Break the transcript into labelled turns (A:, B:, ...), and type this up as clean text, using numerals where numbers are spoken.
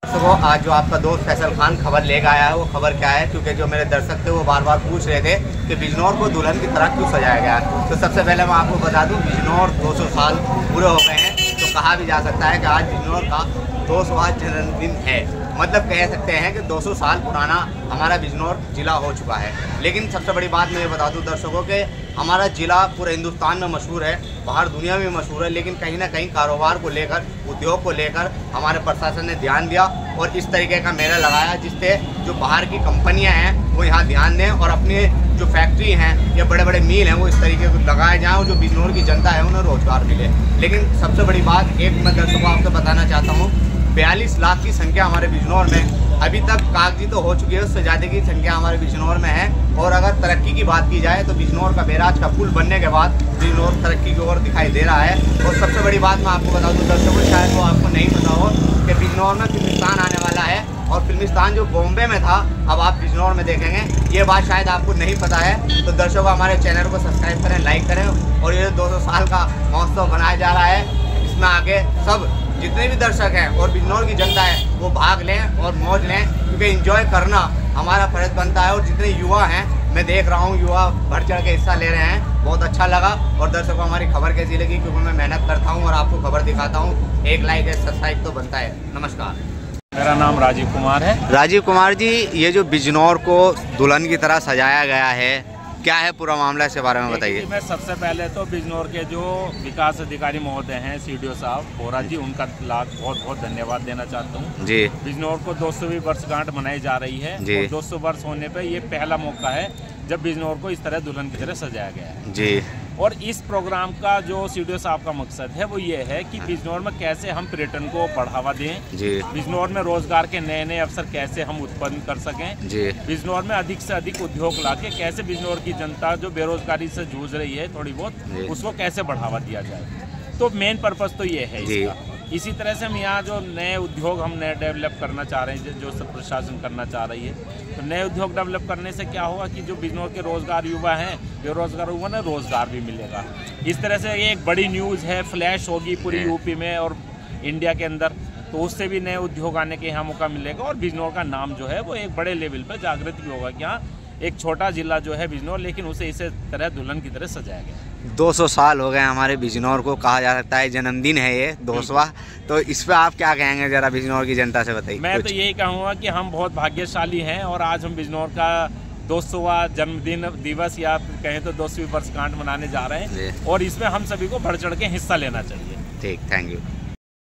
A: तो आज जो आपका दोस्त फैसल खान खबर लेकर आया है वो खबर क्या है, क्योंकि जो मेरे दर्शक थे वो बार बार पूछ रहे थे कि बिजनौर को दुल्हन की तरह क्यों सजाया गया है। तो सबसे पहले मैं आपको बता दूं, बिजनौर 200 साल पूरे हो गए हैं, तो कहा भी जा सकता है कि आज बिजनौर का 200वां जन्मदिन है। मतलब कह सकते हैं कि 200 साल पुराना हमारा बिजनौर ज़िला हो चुका है। लेकिन सबसे बड़ी बात मैं ये बता दूं दर्शकों के, हमारा ज़िला पूरे हिंदुस्तान में मशहूर है, बाहर दुनिया में मशहूर है, लेकिन कहीं ना कहीं कारोबार को लेकर, उद्योग को लेकर हमारे प्रशासन ने ध्यान दिया और इस तरीके का मेला लगाया जिससे जो बाहर की कंपनियां हैं वो यहाँ ध्यान दें और अपने जो फैक्ट्री हैं या बड़े बड़े मिल हैं वो इस तरीके से लगाए जाएँ और जो बिजनौर की जनता है उन्हें रोज़गार मिले। लेकिन सबसे बड़ी बात एक मैं दर्शकों को आपसे बताना चाहता हूँ, 42 लाख की संख्या हमारे बिजनौर में अभी तक कागजी तो हो चुकी है, उससे ज़्यादा की संख्या हमारे बिजनौर में है। और अगर तरक्की की बात की जाए तो बिजनौर का बैराज का पुल बनने के बाद बिजनौर तरक्की की ओर दिखाई दे रहा है। और सबसे बड़ी बात मैं आपको बता दूं दर्शकों, शायद वो आपको नहीं पता हो कि बिजनौर में फिल्मिस्तान आने वाला है और फिल्मिस्तान जो बॉम्बे में था अब आप बिजनौर में देखेंगे। ये बात शायद आपको नहीं पता है, तो दर्शकों हमारे चैनल को सब्सक्राइब करें, लाइक करें। और ये 200 साल का महोत्सव बनाया जा रहा है, इसमें आगे सब जितने भी दर्शक हैं और बिजनौर की जनता है वो भाग लें और मौज लें, क्योंकि एंजॉय करना हमारा फर्ज बनता है। और जितने युवा हैं, मैं देख रहा हूँ युवा बढ़ चढ़ के हिस्सा ले रहे हैं, बहुत अच्छा लगा। और दर्शकों हमारी खबर कैसी लगी, क्योंकि मैं मेहनत करता हूँ और आपको खबर दिखाता हूँ, एक लाइक सब्सक्राइब तो बनता है। नमस्कार,
B: मेरा नाम राजीव कुमार है।
A: राजीव कुमार जी, ये जो बिजनौर को दुल्हन की तरह सजाया गया है, क्या है पूरा मामला, इसके बारे में बताइए।
B: मैं सबसे पहले तो बिजनौर के जो विकास अधिकारी महोदय हैं, सीडीओ साहब बोरा जी, उनका बहुत बहुत धन्यवाद देना चाहता हूँ जी। बिजनौर को 200वीं वर्षगांठ मनाई जा रही है जी। और 200 वर्ष होने पे ये पहला मौका है जब बिजनौर को इस तरह दुल्हन की तरह सजाया गया है जी। और इस प्रोग्राम का जो सीडीओ साहब का मकसद है वो ये है कि बिजनौर में कैसे हम पर्यटन को बढ़ावा दें जी। बिजनौर में रोजगार के नए नए अवसर कैसे हम उत्पन्न कर सकें जी। बिजनौर में अधिक से अधिक उद्योग लाके कैसे बिजनौर की जनता जो बेरोजगारी से जूझ रही है थोड़ी बहुत, उसको कैसे बढ़ावा दिया जाए। तो मेन पर्पज तो ये है इसका। इसी तरह से हम यहाँ जो नए उद्योग हम नए डेवलप करना चाह रहे हैं, जो सब प्रशासन करना चाह रही है, तो नए उद्योग डेवलप करने से क्या होगा कि जो बिजनौर के रोजगार युवा हैं, बेरोजगार युवा ने रोजगार भी मिलेगा। इस तरह से ये एक बड़ी न्यूज़ है, फ्लैश होगी पूरी यूपी में और इंडिया के अंदर, तो उससे भी नए उद्योग आने के यहाँ मौका मिलेगा। और बिजनौर का नाम जो है वो एक बड़े लेवल पर जागृत भी होगा कि हाँ एक छोटा जिला जो है बिजनौर, लेकिन उसे इसे तरह दुल्हन की तरह सजाया गया।
A: 200 साल हो गए हमारे बिजनौर को, कहा जा सकता है जन्मदिन है ये 200वां। तो इस पे आप क्या कहेंगे, जरा बिजनौर की जनता से बताइए।
B: मैं तो यही कहूँगा कि हम बहुत भाग्यशाली हैं और आज हम बिजनौर का 200वां जन्मदिन दिवस या कहें तो 200वीं वर्षगांठ मनाने जा रहे हैं और इसमें हम सभी को बढ़ चढ़ के हिस्सा लेना चाहिए।
A: ठीक, थैंक यू।